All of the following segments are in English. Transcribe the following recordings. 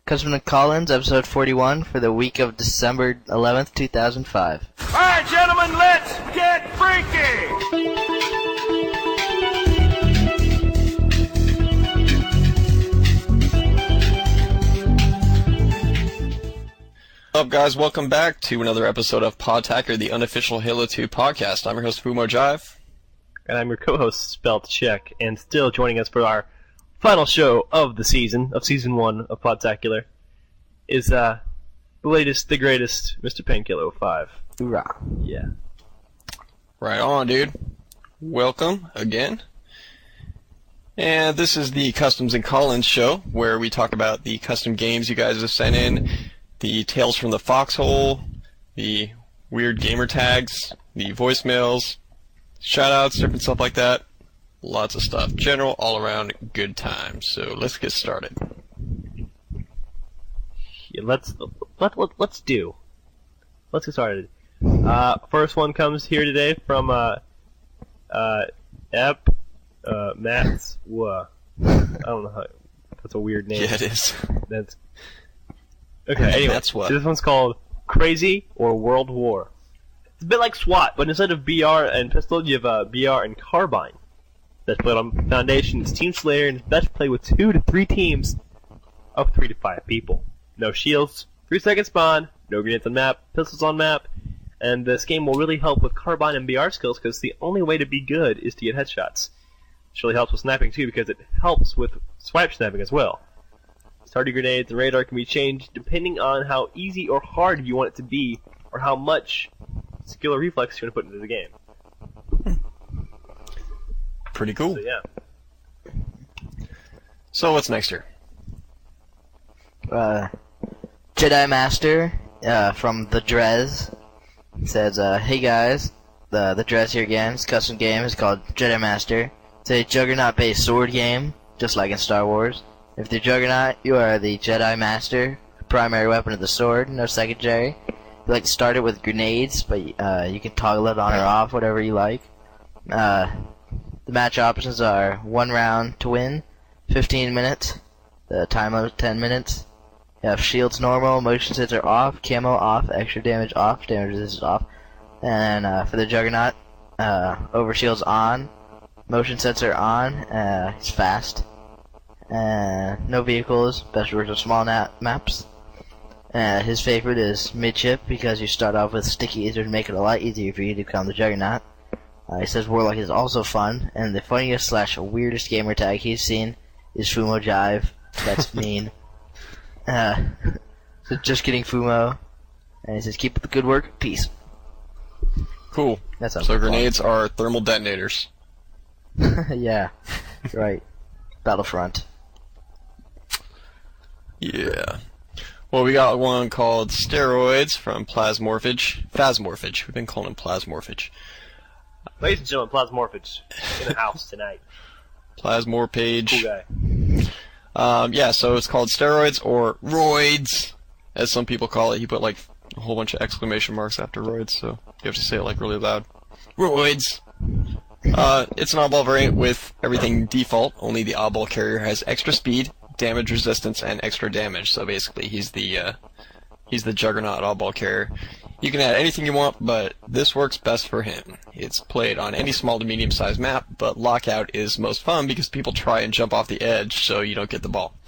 Cousin Collins, episode 41 for the week of December 11th, 2005. Alright, gentlemen, let's get freaky! What's up, guys? Welcome back to another episode of Podtacular, the unofficial Halo 2 podcast. I'm your host, Fumo Jive. And I'm your co-host, SpelChek, and still joining us for our final show of the season, of Season 1 of Podtacular, is the latest, the greatest, Mr. Painkilla05. Hoorah. Yeah. Right on, dude. Welcome again. And this is the Customs and Collins show, where we talk about the custom games you guys have sent in, the Tales from the Foxhole, the weird gamer tags, the voicemails, shoutouts, different stuff like that. Lots of stuff. General, all-around good time. So let's get started. Yeah, let's get started. First one comes here today from Matt's. I don't know how. That's a weird name. Yeah, it is. That's okay. Anyway, That's what. So this one's called Crazy or World War. It's a bit like SWAT, but instead of BR and pistol, you have BR and carbine. Best played on Foundation. It's Team Slayer, and it's best played with 2 to 3 teams of 3 to 5 people. No shields, 3-second spawn, no grenades on map, pistols on map, and this game will really help with carbine and BR skills because the only way to be good is to get headshots. It really helps with sniping too because it helps with swipe sniping as well. Starting grenades and radar can be changed depending on how easy or hard you want it to be or how much skill or reflex you want to put into the game. Pretty cool. So yeah. So what's next here? Jedi Master from the Drez says, "Hey guys, the Drez here again. It's a custom game. It's called Jedi Master. It's a Juggernaut-based sword game, just like in Star Wars. If you're Juggernaut, you are the Jedi Master. Primary weapon is the sword, no secondary. You like to start it with grenades, but you can toggle it on or off, whatever you like. The match options are 1 round to win, 15 minutes, the time limit 10 minutes. You have shields normal, motion sensor off, camo off, extra damage off, damage resistance off. And for the Juggernaut, over shields on, motion sensor on, he's fast. No vehicles, best works with small maps. His favorite is midship because you start off with sticky ether to make it a lot easier for you to become the Juggernaut. He says Warlock is also fun, and the funniest / weirdest gamer tag he's seen is Fumo Jive. That's mean. So just kidding, Fumo. And he says, keep up the good work. Peace. Cool. That's so grenades are thermal detonators. Yeah, right. Battlefront. Yeah. Well, we got one called Steroids from Phasmorphage. We've been calling him Plasmorphage. Ladies and gentlemen, Plasmorphage in the house tonight. Plasmorphage. Cool guy. Yeah, so it's called Steroids or Roids, as some people call it. He put like a whole bunch of exclamation marks after Roids, so you have to say it like really loud. Roids! It's an oddball variant with everything default, only the oddball carrier has extra speed, damage resistance, and extra damage, so basically he's the Juggernaut oddball carrier. You can add anything you want, but this works best for him. It's played on any small to medium-sized map, but lockout is most fun because people try and jump off the edge so you don't get the ball.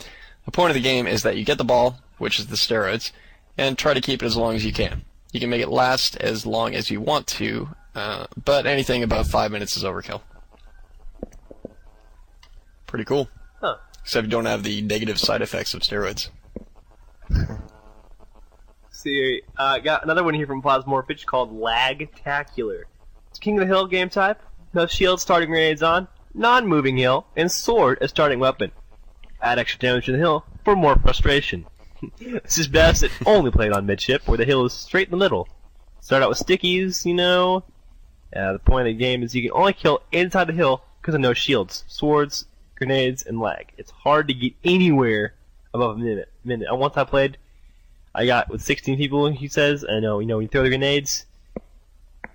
The point of the game is that you get the ball, which is the steroids, and try to keep it as long as you can. You can make it last as long as you want to, but anything above 5 minutes is overkill. Pretty cool. Huh. Except you don't have the negative side effects of steroids. See, got another one here from Plasmorphage called Lagtacular. It's King of the Hill game type. No shield, starting grenades on, non-moving hill, and sword as starting weapon. Add extra damage to the hill for more frustration. This is best if only played on midship, where the hill is straight in the middle. Start out with stickies, you know. The point of the game is you can only kill inside the hill because of no shields, swords, grenades, and lag. It's hard to get anywhere above a minute. Once I played, I got with 16 people, he says, and when you throw the grenades,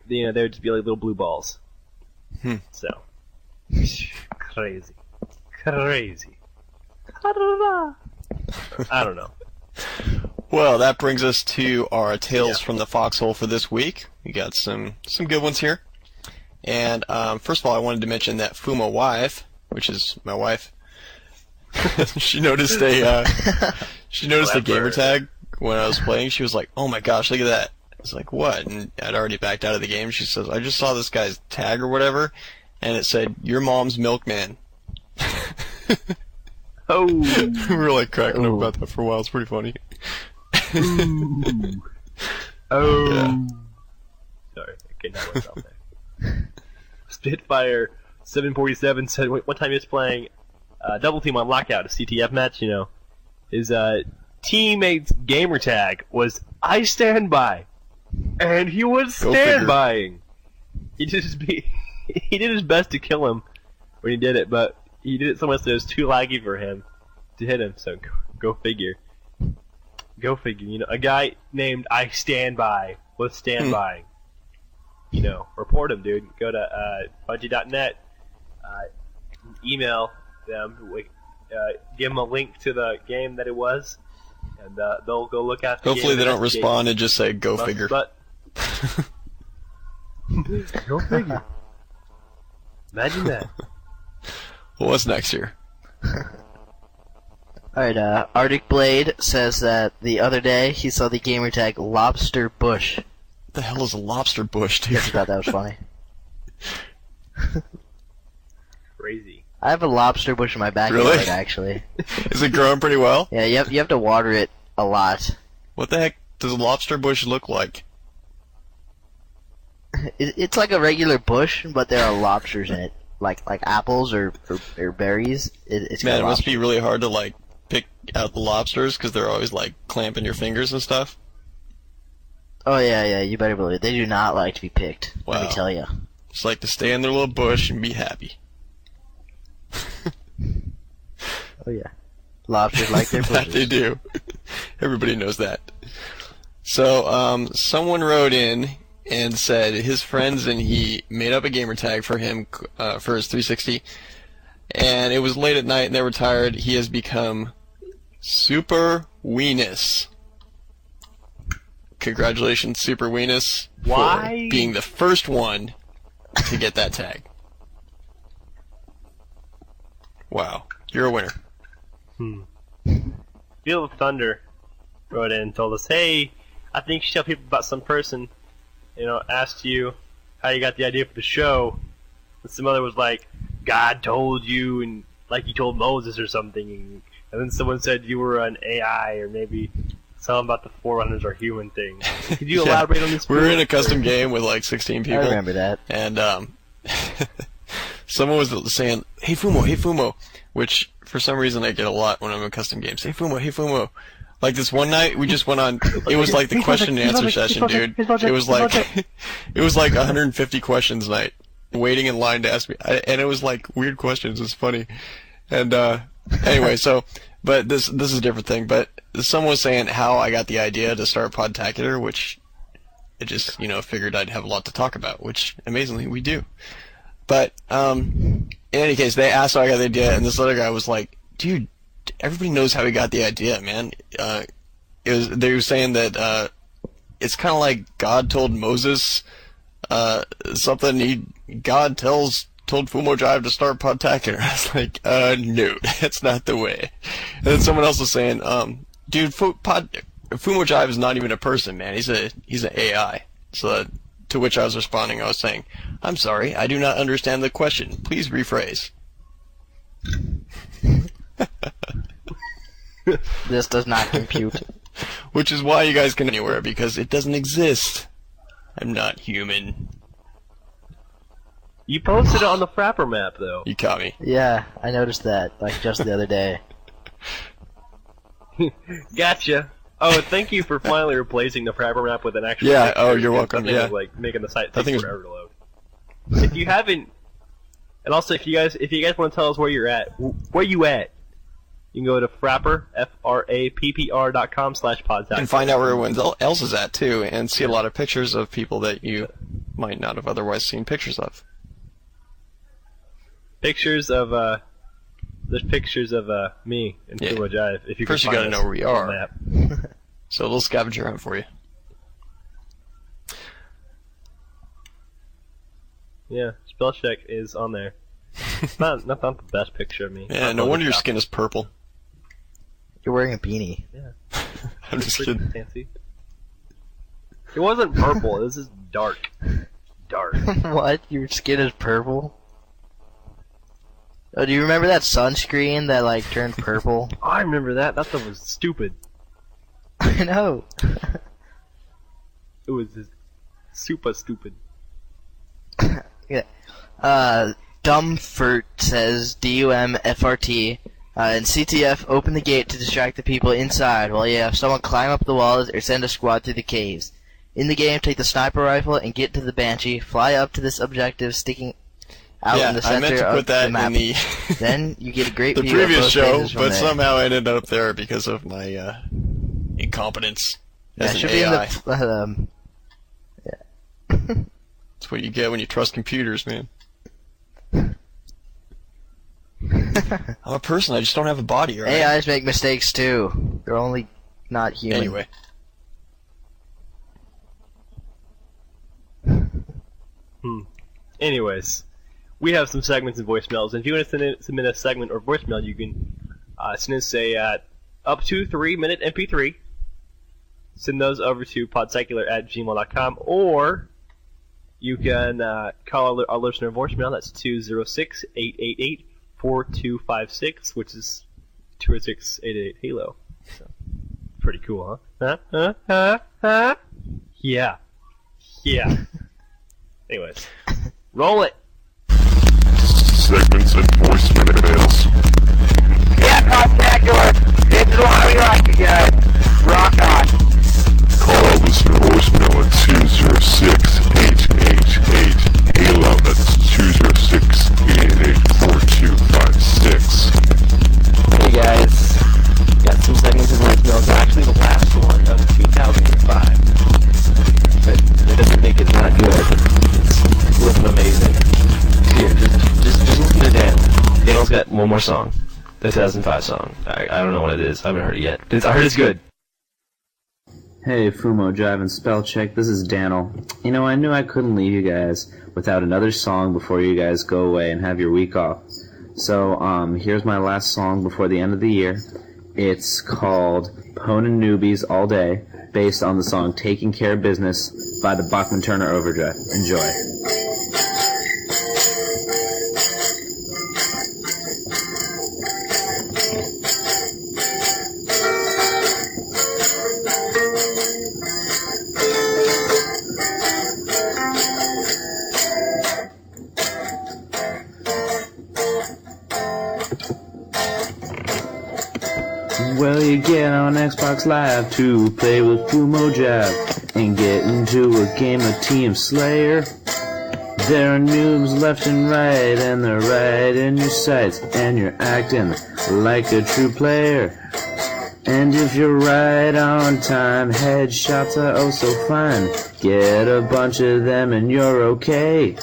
they would just be like little blue balls. So, crazy. I don't know. Well, that brings us to our Tales from the Foxhole for this week. We got some good ones here. And first of all, I wanted to mention that Fumo Wife, which is my wife, she noticed a gamer tag when I was playing. She was like, "Oh my gosh, look at that!" I was like, "What?" And I'd already backed out of the game. She says, "I just saw this guy's tag or whatever, and it said your mom's milkman." Oh. We were like cracking up about that for a while. It's pretty funny. Ooh. Oh. Yeah. Sorry, I could not myself there. Spitfire 747 said one time he was playing Double Team on Lockout, a CTF match, you know. His teammate's gamer tag was "I stand by," and he was standbying. He did his best to kill him when he did it, but he did it so much that it was too laggy for him to hit him. So go figure. Go figure. You know, a guy named "I stand by" was standbying. You know, report him, dude. Go to Bungie.net, email them, give them a link to the game that it was, and they'll go look at the Hopefully game they don't respond and just say, "Go figure." But go figure. Imagine that. Well, what's next here? Alright, Arctic Blade says that the other day he saw the gamer tag Lobster Bush. What the hell is a lobster bush, I dude? just thought that was funny. Crazy. I have a lobster bush in my backyard, Really? actually. Is it growing pretty well? Yeah, you have to water it a lot. What the heck does a lobster bush look like? It's like a regular bush, but there are lobsters in it, like apples or berries. It's Man, got it must lobster. be really hard to like pick out the lobsters because they're always like clamping your fingers and stuff. Oh yeah, you better believe it. They do not like to be picked. Let Wow. me tell you. Just like to stay in their little bush and be happy. Oh yeah, lobsters like their That bushes. they do. Everybody knows that. So, someone wrote in and said his friends and he made up a gamer tag for him for his 360, and it was late at night and they were tired. He has become Super Weenus. Congratulations, Super Weenus, Why? for being the first one to get that tag. Wow, you're a winner. Feel of Thunder wrote in and told us, "Hey, I think you should tell people about some person, you know, asked you how you got the idea for the show." And some other was like, "God told you," and like you told Moses or something. And then someone said you were an AI, or maybe something about the Forerunners are human thing. Could you Yeah. elaborate on this? We were in a custom game with like 16 I people. remember that. And someone was saying, hey Fumo, which for some reason I get a lot when I'm in custom games. Hey Fumo. Like this one night, we just went on. It was like the question and answer session, dude. It was like it was like 150 questions night, waiting in line to ask me, and it was like weird questions. It's funny, and anyway, so but this is a different thing. But someone was saying how I got the idea to start Podtacular, which I just figured I'd have a lot to talk about, which amazingly we do. But in any case, they asked how I got the idea, and this other guy was like, dude, everybody knows how he got the idea, man. They were saying that it's kind of like God told Moses something. God told Fumo Jive to start Podtacular. I was like, no, that's not the way. And then someone else was saying, dude, Fumo Jive is not even a person, man. He's an AI. So to which I was responding, I was saying, I'm sorry, I do not understand the question. Please rephrase. This does not compute. Which is why you guys can anywhere, because it doesn't exist. I'm not human. You posted it on the Frapper map, though. You caught me. Yeah, I noticed that, like, just the other day. Gotcha. Oh, thank you for finally replacing the Frapper map with an actual. Yeah, picture. oh, you're welcome, Something yeah. was, like making the site That take thing was- forever to load. If you haven't, and also if you guys want to tell us where you're at, where you at, you can go to Frapper, FRAPPR.com/podtacular. And find out where everyone else is at, too, and see a lot of pictures of people that you might not have otherwise seen pictures of. Pictures of There's pictures of me and Yeah. Fumo Jive. If you First can you find gotta us know where we on are. the map. So a little scavenger hunt for you. Yeah, SpelChek is on there. not the best picture of me. Yeah, Not no wonder your Photoshop. skin is purple. You're wearing a beanie. Yeah, I'm just pretty kidding. fancy. It wasn't purple. It was just dark. Dark. What? Your skin is purple? Oh, do you remember that sunscreen that like turned purple? Oh, I remember that. That stuff was stupid. I know. It was just super stupid. Dumfert says DUMFRT. And CTF, open the gate to distract the people inside while you have someone climb up the walls or send a squad through the caves. In the game, take the sniper rifle and get to the Banshee. Fly up to this objective sticking out Yeah, in the I meant center to of put that the map. in the Then you get a great the view of previous both show, phases from but there. somehow I ended up there because of my incompetence Yeah, as it an should AI. be in the That's what you get when you trust computers, man. I'm a person, I just don't have a body, right? AIs make mistakes too. They're only not human. Anyway. Anyways, we have some segments and voicemails. And if you want to submit a segment or voicemail, you can send us a up to 3-minute MP3. Send those over to podtacular@gmail.com, or you can call our listener voicemail. That's 206-888-4256, which is 206-888-HALO. So, pretty cool, huh? Yeah. Yeah. Anyways, roll it. Segments and voicemails. Yeah, Podtacular. This is why we like you guys. Rock on. Call our listener voicemail at 206-888-HALO. That's 206-888-4256. Hey guys, got some segments of voicemails. Actually, the last one of 2005. But it doesn't make it not good. It's looking amazing. Here, just listen to Dan. Daniel's got one more song. The 2005 song. I don't know what it is. I haven't heard it yet. I heard it's good. Hey, Fumo, Jive, and SpelChek, this is Daniel. You know, I knew I couldn't leave you guys without another song before you guys go away and have your week off. So, here's my last song before the end of the year. It's called Ponin' Newbies All Day, based on the song Taking Care of Business by the Bachman-Turner Overdrive. Enjoy. Well, you get on Xbox Live to play with Fumo Jive and get into a game of Team Slayer. There are noobs left and right, and they're right in your sights, and you're acting like a true player. And if you're right on time, headshots are oh so fine. Get a bunch of them and you're okay.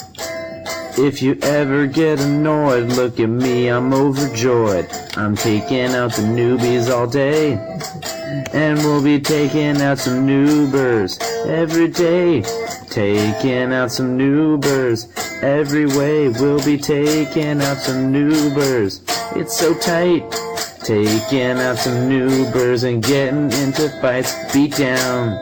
If you ever get annoyed, look at me, I'm overjoyed. I'm taking out the newbies all day. And we'll be taking out some noobers every day. Taking out some noobers every way. We'll be taking out some noobers. It's so tight. Taking out some noobers and getting into fights. Beat down.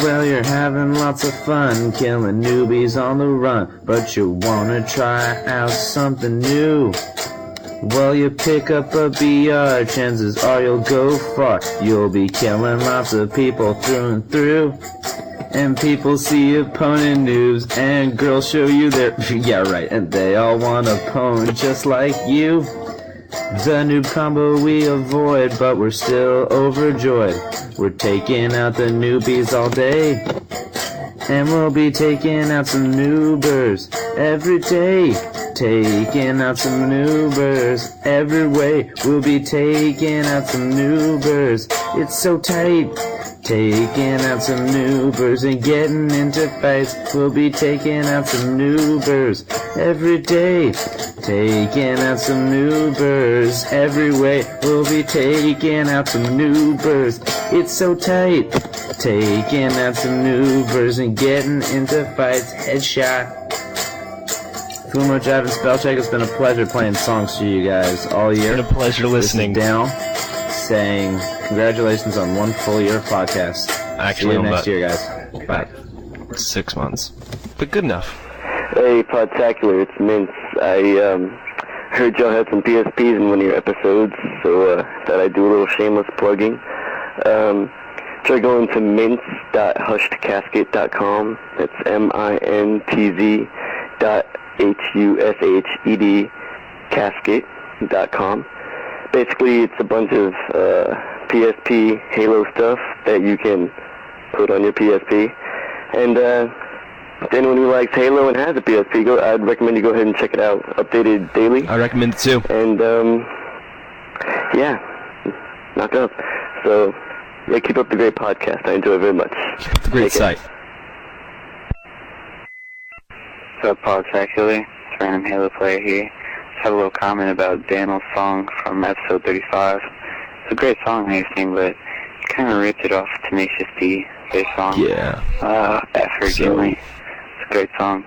Well, you're having lots of fun killing newbies on the run, but you wanna try out something new. Well, you pick up a BR, chances are you'll go far. You'll be killing lots of people through and through. And people see opponent noobs, and girls show you their yeah right, and they all wanna pwn just like you. The noob combo we avoid, but we're still overjoyed. We're taking out the newbies all day. And we'll be taking out some noobers every day. Taking out some noobers every way. We'll be taking out some noobers. It's so tight. Taking out some noobers and getting into fights. We'll be taking out some noobers every day. Taking out some noobers every way. We'll be taking out some noobers. It's so tight. Taking out some noobers and getting into fights. Headshot. Fumo, Jive, and SpelChek, it's been a pleasure playing songs to you guys all year. It's been a pleasure listening. This is Daniel saying congratulations on 1 full year of podcast. See you next year, guys. Bye. 6 months. But good enough. Hey, Podtacular, it's Mince. I heard y'all had some PSPs in one of your episodes, so thought I'd do a little shameless plugging. Try going to minz.hushedcasket.com. It's MINTZ.HUSHED casket.com. Basically, it's a bunch of PSP Halo stuff that you can put on your PSP. And anyone who likes Halo and has a PSP, I'd recommend you go ahead and check it out. Updated daily. I recommend it too. And yeah, knock up. So yeah, keep up the great podcast. I enjoy it very much. It's a great site. What's up, Podtacular? It's Random Halo Player here. Just have a little comment about Daniel's song from episode 35. It's a great song and everything, but you kind of ripped it off Tenacious D, their song. Yeah. Effort, Gimli. It's a great song.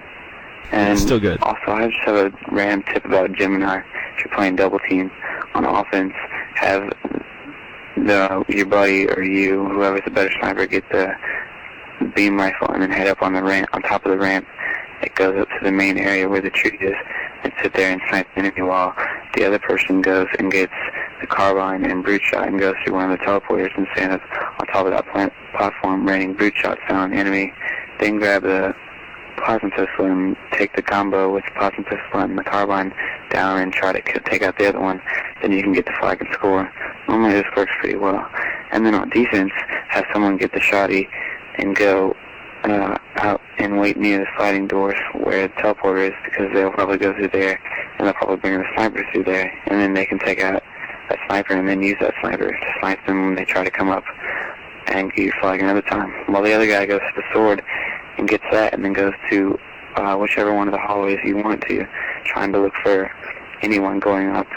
And it's still good. Also, I just have a random tip about Gemini. If you're playing double team on offense, have your buddy or you, whoever's the better sniper, get the beam rifle and then head up on the ramp, on top of the ramp. It goes up to the main area where the tree is and sit there and snipe the enemy while the other person goes and gets the carbine and brute shot and goes through one of the teleporters and stand up on top of that platform raining brute shots down on the enemy. Then grab the plasma pistol and take the combo with the plasma pistol and the carbine down and try to take out the other one. Then you can get the flag and score. Normally this works pretty well. And then on defense, have someone get the shotty and go out and wait near the sliding doors where the teleporter is, because they'll probably go through there and they'll probably bring the sniper through there, and then they can take out that sniper and then use that sniper to snipe them when they try to come up and get your flag another time. While the other guy goes to the sword and gets that and then goes to whichever one of the hallways you want to, trying to look for anyone going up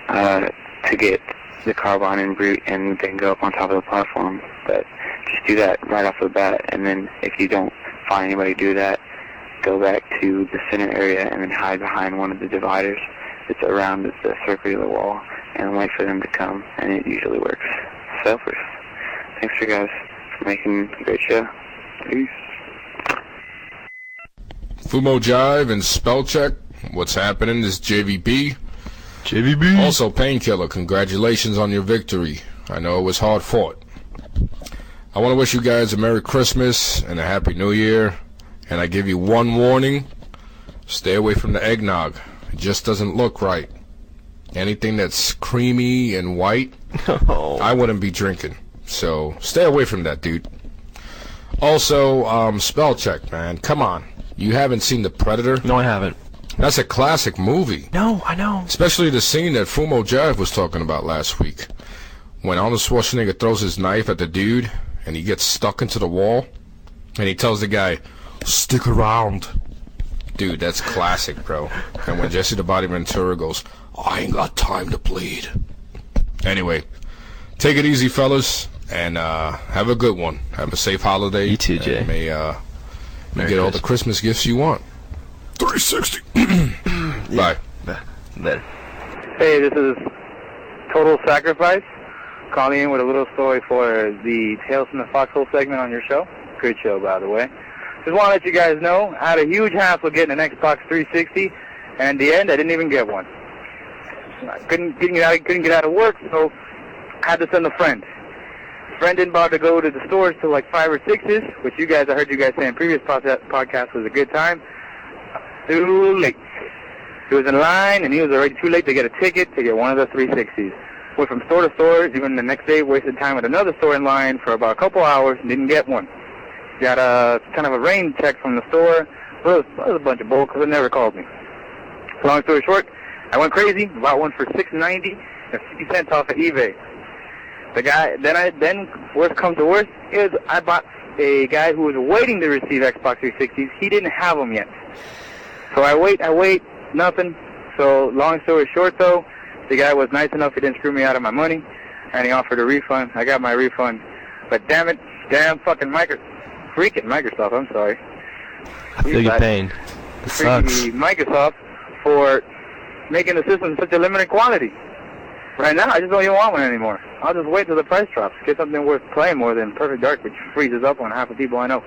to get the carbine and brute and then go up on top of the platform. But just do that right off the bat, and then if you don't find anybody do that, go back to the center area and then hide behind one of the dividers that's around the circular wall and wait for them to come, and it usually works. So, thanks for you guys for making a great show. Peace. Fumo, Jive, and SpelChek, what's happening? This is JVB. Also, Painkiller, congratulations on your victory. I know it was hard fought. I want to wish you guys a Merry Christmas and a Happy New Year. And I give you one warning. Stay away from the eggnog. It just doesn't look right. Anything that's creamy and white, I wouldn't be drinking. So stay away from that, dude. Also, SpelChek, man. Come on. You haven't seen The Predator? No, I haven't. That's a classic movie. No, I know. Especially the scene that Fumo Jive was talking about last week. When Arnold Schwarzenegger throws his knife at the dude, and he gets stuck into the wall, and he tells the guy, "Stick around." Dude, that's classic, bro. And when Jesse the Body Ventura goes, "I ain't got time to bleed." Anyway, take it easy, fellas, and have a good one. Have a safe holiday. You too, Jay. May get all the Christmas gifts you want. 360. Bye. Later. Hey, this is Total Sacrifice, calling in with a little story for the Tales from the Foxhole segment on your show. Good show, by the way. Just want to let you guys know, I had a huge hassle getting an Xbox 360, and in the end, I didn't even get one. I couldn't get out of work, so I had to send a friend. Friend didn't bother to go to the stores till like 5 or 6's, which I heard you guys say in previous podcast was a good time. Too late. He was in line, and he was already too late to get a ticket to get one of the 360s. Went from store to store, even the next day wasted time at another store in line for about a couple hours and didn't get one. Got a kind of a rain check from the store. Well, it was a bunch of bull because it never called me. Long story short, I went crazy, bought one for $6.90 and 50 cents off of eBay. The guy, then worst comes to worst, is I bought a guy who was waiting to receive Xbox 360s. He didn't have them yet. So I wait, nothing. So long story short, though, the guy was nice enough, he didn't screw me out of my money, and he offered a refund. I got my refund. But damn it, fucking Microsoft, I'm sorry. I feel your pain. It sucks. Microsoft for making the system such a limited quantity. Right now, I just don't even want one anymore. I'll just wait till the price drops. Get something worth playing more than Perfect Dark, which freezes up on half the people I know.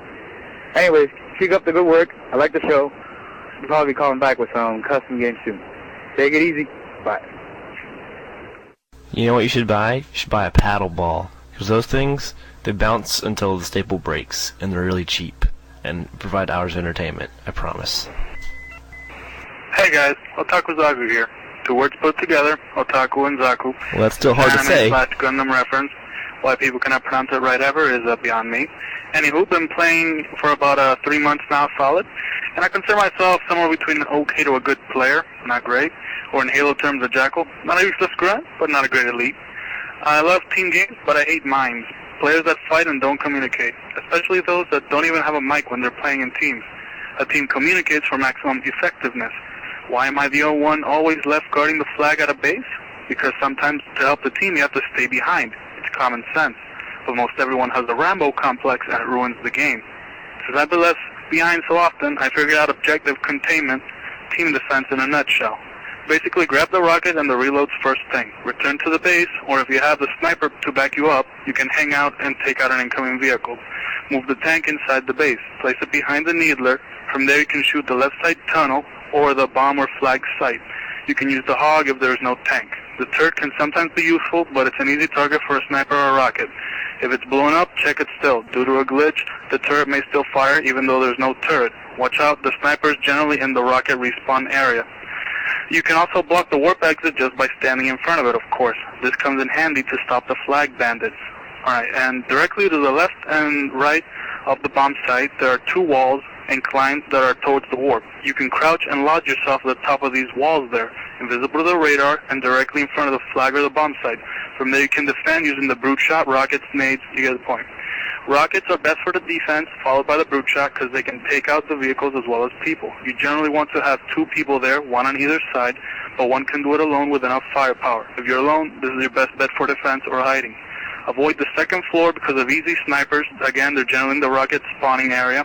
Anyways, keep up the good work. I like the show. I'll probably be calling back with some custom games soon. Take it easy. Bye. You know what you should buy? You should buy a paddle ball. Because those things, they bounce until the staple breaks, and they're really cheap, and provide hours of entertainment, I promise. Hey guys, Otaku Zaku here. Two words put together, Otaku and Zaku. Well, that's still hard to say. Gundam reference. Why people cannot pronounce it right ever is beyond me. Anywho, been playing for about 3 months now, solid. And I consider myself somewhere between an okay to a good player, not great. Or in Halo terms, a jackal. Not a useless grunt, but not a great elite. I love team games, but I hate mimes. Players that fight and don't communicate. Especially those that don't even have a mic when they're playing in teams. A team communicates for maximum effectiveness. Why am I the only one always left guarding the flag at a base? Because sometimes to help the team you have to stay behind. It's common sense. But most everyone has a Rambo complex and it ruins the game. Since I've been left behind so often, I figured out objective containment, team defense in a nutshell. Basically grab the rocket and the reloads first thing. Return to the base, or if you have the sniper to back you up, you can hang out and take out an incoming vehicle. Move the tank inside the base. Place it behind the needler. From there you can shoot the left side tunnel or the bomb or flag site. You can use the hog if there is no tank. The turret can sometimes be useful, but it's an easy target for a sniper or a rocket. If it's blown up, check it still. Due to a glitch, the turret may still fire even though there's no turret. Watch out, the sniper is generally in the rocket respawn area. You can also block the warp exit just by standing in front of it, of course. This comes in handy to stop the flag bandits. Alright, and directly to the left and right of the bomb site, there are two walls inclined that are towards the warp. You can crouch and lodge yourself at the top of these walls there, invisible to the radar and directly in front of the flag or the bomb site. From there you can defend using the brute shot, rockets, nades, you get the point. Rockets are best for the defense, followed by the brute shot because they can take out the vehicles as well as people. You generally want to have two people there, one on either side, but one can do it alone with enough firepower. If you're alone, this is your best bet for defense or hiding. Avoid the second floor because of easy snipers. Again, they're generally in the rocket spawning area.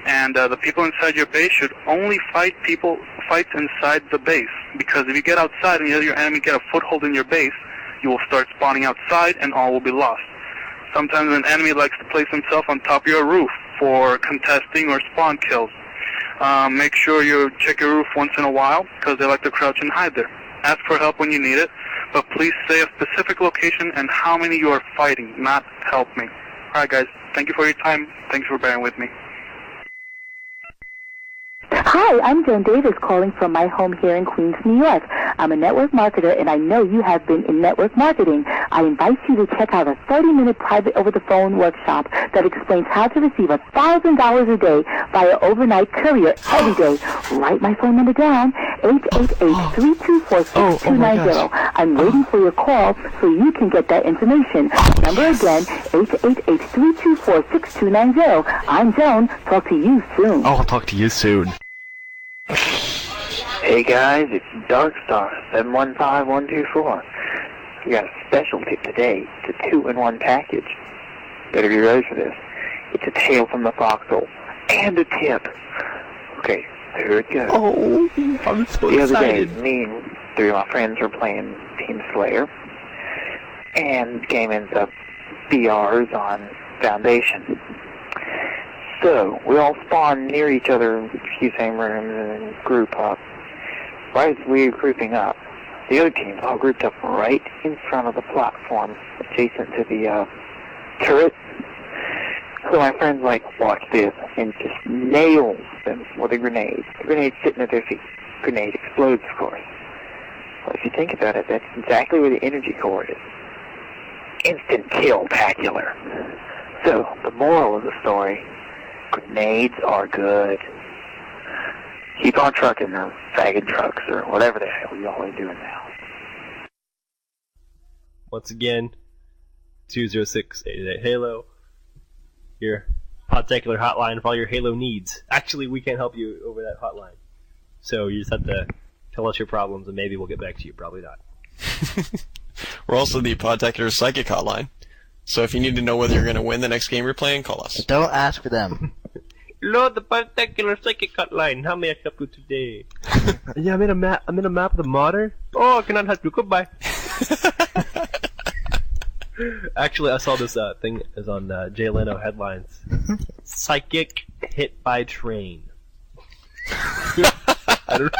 And the people inside your base should only fight inside the base. Because if you get outside and you let your enemy get a foothold in your base, you will start spawning outside and all will be lost. Sometimes an enemy likes to place himself on top of your roof for contesting or spawn kills. Make sure you check your roof once in a while because they like to crouch and hide there. Ask for help when you need it, but please say a specific location and how many you are fighting, not help me. Alright guys, thank you for your time. Thanks for bearing with me. Hi, I'm Joan Davis calling from my home here in Queens, New York. I'm a network marketer, and I know you have been in network marketing. I invite you to check out a 30-minute private over-the-phone workshop that explains how to receive $1,000 a day via overnight courier every day. Write my phone number down, 888-324-6290. I'm waiting for your call so you can get that information. Number again, 888-324-6290. I'm Joan. Talk to you soon. Oh, I'll talk to you soon. Hey guys, it's Darkstar 715124. We got a special tip today. It's a 2-in-1 package. Better be ready for this. It's a tale from the foxhole and a tip. Okay, here it goes. Oh, I'm so the other excited. day, me and three of my friends were playing Team Slayer, and the game ends up BRs on Foundation. So, we all spawn near each other in a few same rooms and group up. Right as we were grouping up, the other teams all grouped up right in front of the platform, adjacent to the turret. So my friend's like, watch this, and just nails them with a grenade. The grenade's sitting at their feet. Grenade explodes, of course. Well, if you think about it, that's exactly where the energy core is. Instant kill-tacular. So, the moral of the story, grenades are good. Keep on trucking or fagging trucks or whatever the hell y'all are doing now. Once again, 206-888-HALO. Your Podtacular hotline for all your Halo needs. Actually, we can't help you over that hotline. So you just have to tell us your problems and maybe we'll get back to you. Probably not. We're also the Podtacular Psychic Hotline. So if you need to know whether you're going to win the next game you're playing, call us. Don't ask for them. Hello, the Podtacular Psychic Hotline. How may I help you today? Yeah, I'm in a map of the modder. Oh, I cannot help you. Goodbye. Actually, I saw this thing is on Jay Leno headlines. Psychic hit by train. I don't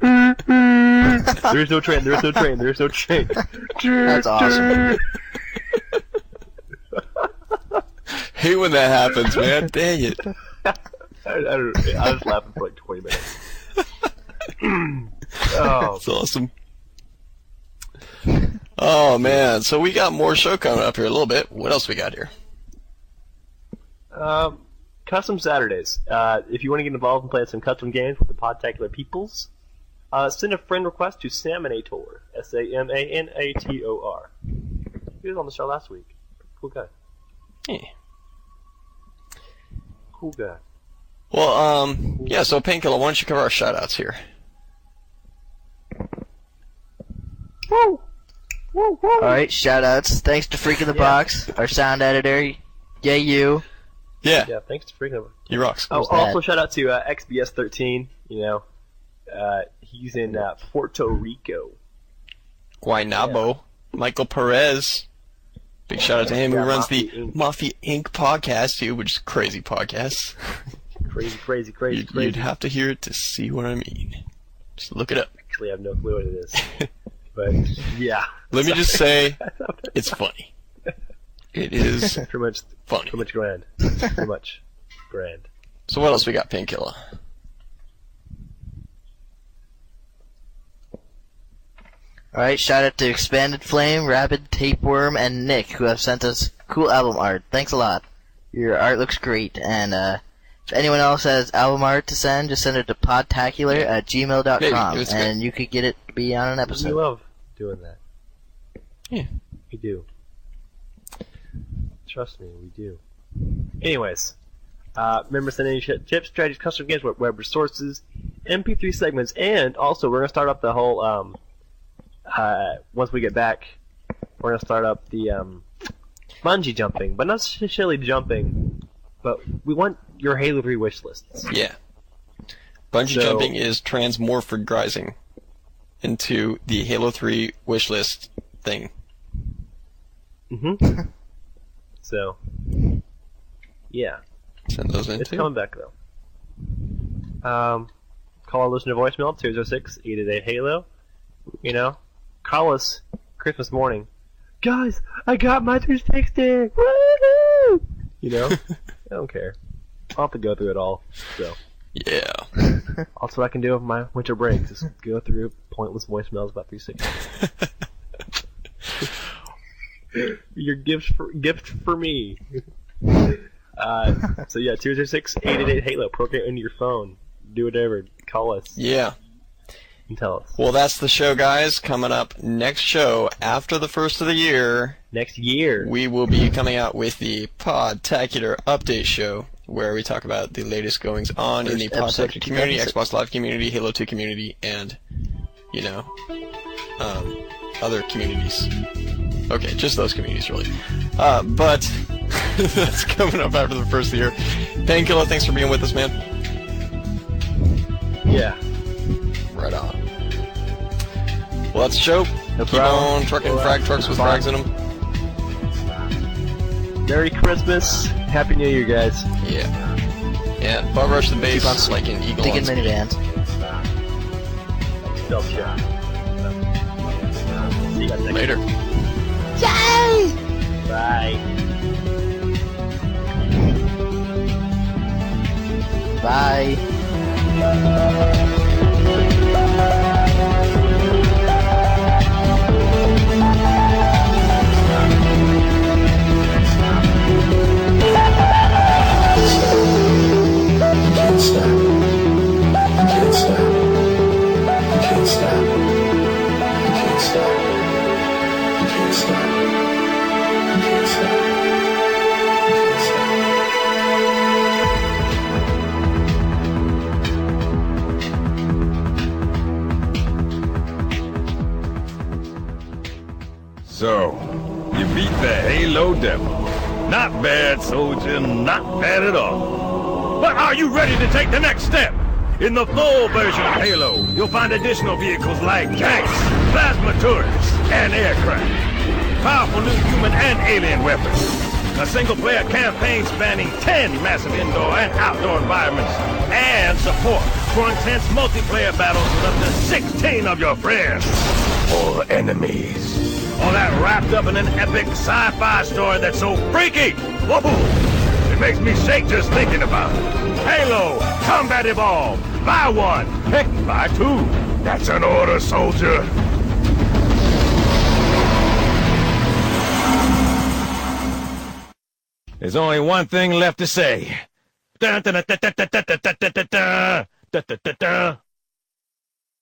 There's no train. There's no train. There's no train. That's awesome. Hate when that happens, man. Dang it. I was laughing for like 20 minutes. Oh, that's awesome. Oh man, so we got more show coming up here a little bit. What else we got here? Custom Saturdays. If you want to get involved in playing some custom games with the Podtacular peoples, send a friend request to Samanator. Samanator. He was on the show last week. Cool guy. Hey. Cool guy. Well, yeah, so Painkiller, why don't you cover our shoutouts here? Woo! Woo, woo. Alright, shoutouts. Thanks to Freak in the Box, our sound editor. Yeah, you. Yeah. Yeah, thanks to Freak in the Box. He rocks. Oh, also shout out to XBS13. You know, he's in Puerto Rico. Guaynabo. Yeah. Michael Perez. Big shout out to him who runs the Mafia Inc. podcast too, which is crazy podcast. Crazy. You'd have to hear it to see what I mean. Just look it up. Actually, I have no clue what it is. But yeah. Let me just say, it's funny. It is pretty much funny. Pretty much grand. Pretty much grand. So what else we got, Painkiller? Alright, shout out to Expanded Flame, Rapid, Tapeworm, and Nick, who have sent us cool album art. Thanks a lot. Your art looks great, and if anyone else has album art to send, just send it to podtacular@gmail.com, and you could get it to be on an episode. We love doing that. Yeah. We do. Trust me, we do. Anyways, remember sending tips, strategies, custom games, web resources, MP3 segments, and also we're going to start up the whole, once we get back, we're going to start up the bungee jumping, but not necessarily jumping, but we want your Halo 3 wish lists. Yeah. Bungee jumping is transmorphigrizing into the Halo 3 wish list thing. Mm-hmm. So, yeah. Send those in It's too. coming back, though. Call our listener voicemail, 206-888-HALO. You know, call us Christmas morning. Guys, I got my 360! Woohoo! You know? I don't care. I'll have to go through it all, so. Yeah. That's what I can do with my winter breaks, is go through pointless voicemails about 360. Your gift for me. So yeah, 206-888-HALO. Program into your phone. Do whatever. Call us. Yeah. And tell us. Well, that's the show, guys. Coming up next show after the first of the year. Next year. We will be coming out with the Podtacular Update Show, where we talk about the latest goings on in the Podtacular community, Xbox Live community, Halo 2 community, and, you know, other communities. Okay, just those communities, really. But that's coming up after the first of the year. Painkiller, thanks for being with us, man. Yeah. Right on. Well, that's the show. No Keep on trucking frag trucks with frags in them. Merry Christmas. Happy New Year, guys. Yeah. Yeah, Bug Rush the bass like an eagle digging on speed. minivans. SpelChek. See you guys next Later. Yay! Bye. Bye. Stop. So, you beat the Halo Devil. Not bad, soldier, not bad at all. But are you ready to take the next step? In the full version of Halo, you'll find additional vehicles like tanks, plasma turrets, and aircraft. Powerful new human and alien weapons. A single-player campaign spanning 10 massive indoor and outdoor environments. And support for intense multiplayer battles with up to 16 of your friends. Or enemies. All that wrapped up in an epic sci-fi story that's so freaky. Whoa! It makes me shake just thinking about it. Halo Combat Evolved. Buy one. Heck, buy two. That's an order, soldier. There's only one thing left to say. Dun, dun, dun, dun, dun, dun, dun, dun, dun, dun, dun, dun, dun, dun.